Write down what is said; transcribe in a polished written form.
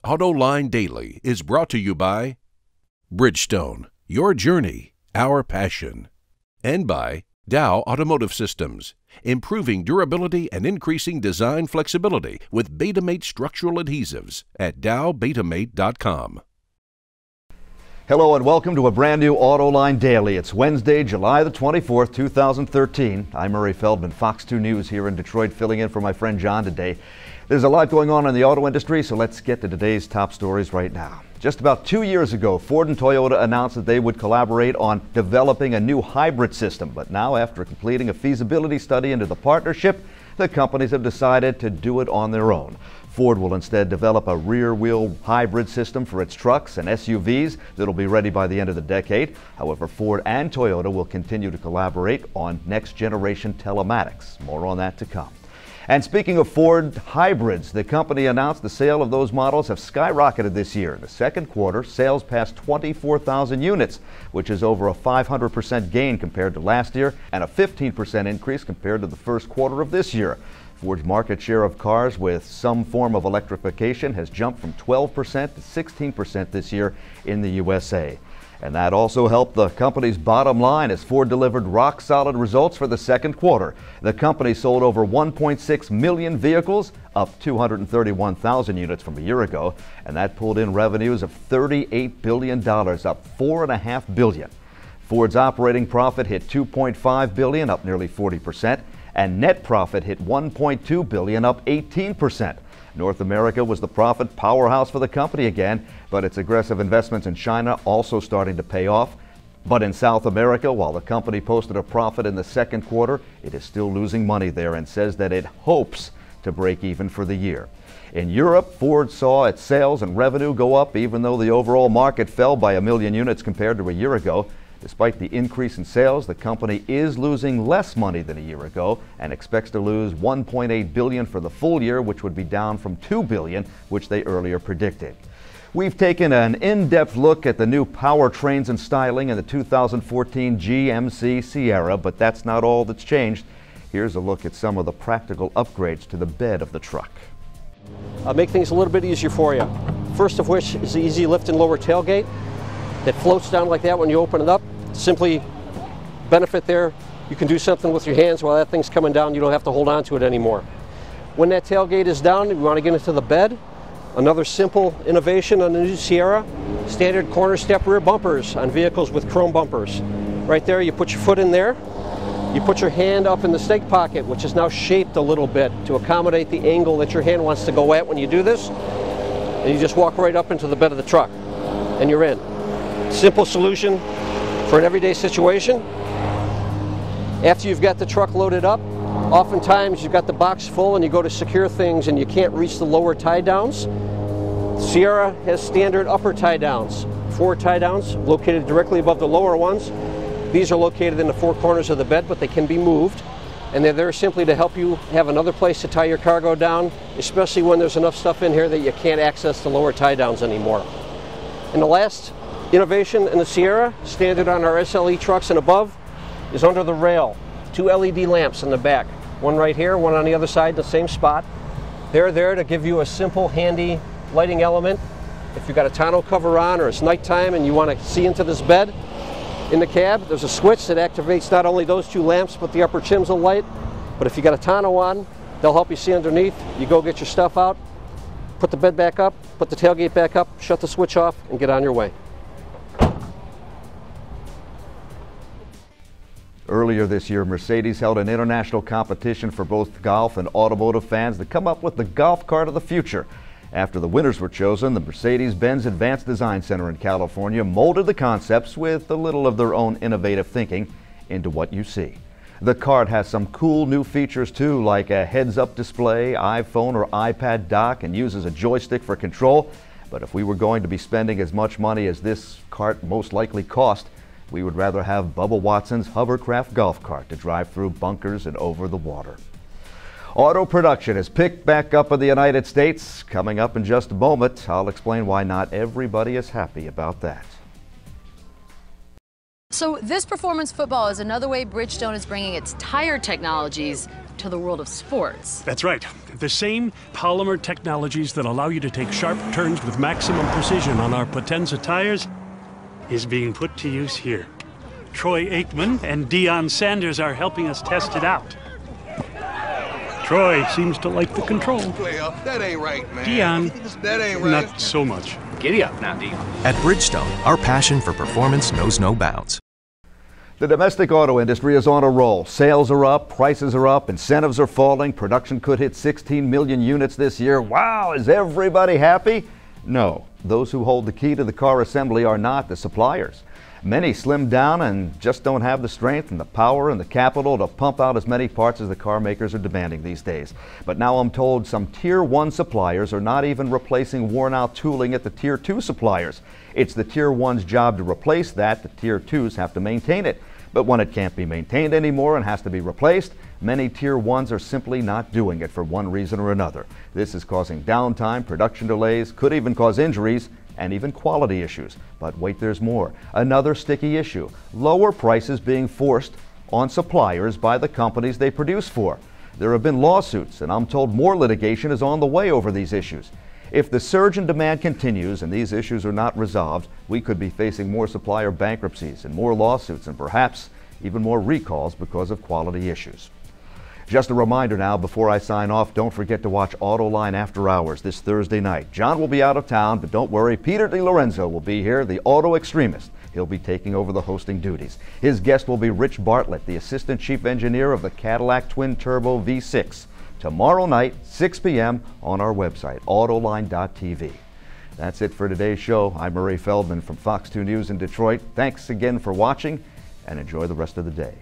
Autoline Daily is brought to you by Bridgestone, your journey, our passion, and by Dow Automotive Systems, improving durability and increasing design flexibility with Betamate structural adhesives at dowbetamate.com. Hello and welcome to a brand new Autoline Daily. It's Wednesday, July the 24th, 2013. I'm Murray Feldman, Fox 2 News here in Detroit, filling in for my friend John today. There's a lot going on in the auto industry, so let's get to today's top stories right now. Just about 2 years ago, Ford and Toyota announced that they would collaborate on developing a new hybrid system. But now, after completing a feasibility study into the partnership, the companies have decided to do it on their own. Ford will instead develop a rear-wheel hybrid system for its trucks and SUVs that'll be ready by the end of the decade. However, Ford and Toyota will continue to collaborate on next-generation telematics. More on that to come. And speaking of Ford hybrids, the company announced the sale of those models have skyrocketed this year. In the second quarter, sales passed 24,000 units, which is over a 500% gain compared to last year and a 15% increase compared to the first quarter of this year. Ford's market share of cars with some form of electrification has jumped from 12% to 16% this year in the USA. And that also helped the company's bottom line as Ford delivered rock-solid results for the second quarter. The company sold over 1.6 million vehicles, up 231,000 units from a year ago, and that pulled in revenues of $38 billion, up $4.5 billion. Ford's operating profit hit $2.5 billion, up nearly 40%, and net profit hit $1.2 billion, up 18%. North America was the profit powerhouse for the company again, but its aggressive investments in China also starting to pay off. But in South America, while the company posted a profit in the second quarter, it is still losing money there and says that it hopes to break even for the year. In Europe, Ford saw its sales and revenue go up even though the overall market fell by 1 million units compared to a year ago. Despite the increase in sales, the company is losing less money than a year ago and expects to lose $1.8 billion for the full year, which would be down from $2 billion, which they earlier predicted. We've taken an in-depth look at the new powertrains and styling in the 2014 GMC Sierra, but that's not all that's changed. Here's a look at some of the practical upgrades to the bed of the truck. I'll make things a little bit easier for you. First of which is the easy lift and lower tailgate that floats down like that when you open it up. Simply benefit there. You can do something with your hands while that thing's coming down. You don't have to hold on to it anymore. When that tailgate is down, we want to get into the bed. Another simple innovation on the new Sierra, standard corner step rear bumpers on vehicles with chrome bumpers. Right there, you put your foot in there. You put your hand up in the stake pocket, which is now shaped a little bit to accommodate the angle that your hand wants to go at when you do this. And you just walk right up into the bed of the truck, and you're in. Simple solution for an everyday situation. After you've got the truck loaded up, oftentimes you've got the box full and you go to secure things and you can't reach the lower tie downs. Sierra has standard upper tie downs, 4 tie downs located directly above the lower ones. These are located in the 4 corners of the bed, but they can be moved, and they're there simply to help you have another place to tie your cargo down, especially when there's enough stuff in here that you can't access the lower tie downs anymore. And the last innovation in the Sierra, standard on our SLE trucks and above, is under the rail. 2 LED lamps in the back. One right here, one on the other side, the same spot. They're there to give you a simple, handy lighting element. If you've got a tonneau cover on or it's nighttime and you want to see into this bed in the cab, there's a switch that activates not only those 2 lamps, but the upper trims will light. But if you got a tonneau on, they'll help you see underneath. You go get your stuff out, put the bed back up, put the tailgate back up, shut the switch off, and get on your way. Earlier this year, Mercedes held an international competition for both golf and automotive fans to come up with the golf cart of the future. After the winners were chosen, the Mercedes-Benz Advanced Design Center in California molded the concepts with a little of their own innovative thinking into what you see. The cart has some cool new features too, like a heads-up display, iPhone or iPad dock, and uses a joystick for control. But if we were going to be spending as much money as this cart most likely cost, we would rather have Bubba Watson's hovercraft golf cart to drive through bunkers and over the water. Auto production has picked back up in the United States. Coming up in just a moment, I'll explain why not everybody is happy about that. So this performance football is another way Bridgestone is bringing its tire technologies to the world of sports. That's right. The same polymer technologies that allow you to take sharp turns with maximum precision on our Potenza tires is being put to use here. Troy Aikman and Deion Sanders are helping us test it out. Troy seems to like the control. That ain't right, man. Deion, That ain't right. not so much. Giddy up now, Deion. At Bridgestone, our passion for performance knows no bounds. The domestic auto industry is on a roll. Sales are up, prices are up, incentives are falling. Production could hit 16 million units this year. Wow, is everybody happy? No, those who hold the key to the car assembly are not the suppliers. Many slimmed down and just don't have the strength and the power and the capital to pump out as many parts as the car makers are demanding these days. But now I'm told some Tier 1 suppliers are not even replacing worn-out tooling at the Tier 2 suppliers. It's the Tier 1's job to replace that. The Tier 2s have to maintain it. But when it can't be maintained anymore and has to be replaced, many Tier 1s are simply not doing it for one reason or another. This is causing downtime, production delays, could even cause injuries, and even quality issues. But wait, there's more. Another sticky issue: lower prices being forced on suppliers by the companies they produce for. There have been lawsuits, and I'm told more litigation is on the way over these issues. If the surge in demand continues and these issues are not resolved, we could be facing more supplier bankruptcies and more lawsuits and perhaps even more recalls because of quality issues. Just a reminder now, before I sign off, don't forget to watch Autoline After Hours this Thursday night. John will be out of town, but don't worry, Peter DiLorenzo will be here, the auto extremist. He'll be taking over the hosting duties. His guest will be Rich Bartlett, the Assistant Chief Engineer of the Cadillac Twin Turbo V6. Tomorrow night, 6 p.m. on our website, autoline.tv. That's it for today's show. I'm Murray Feldman from Fox 2 News in Detroit. Thanks again for watching, and enjoy the rest of the day.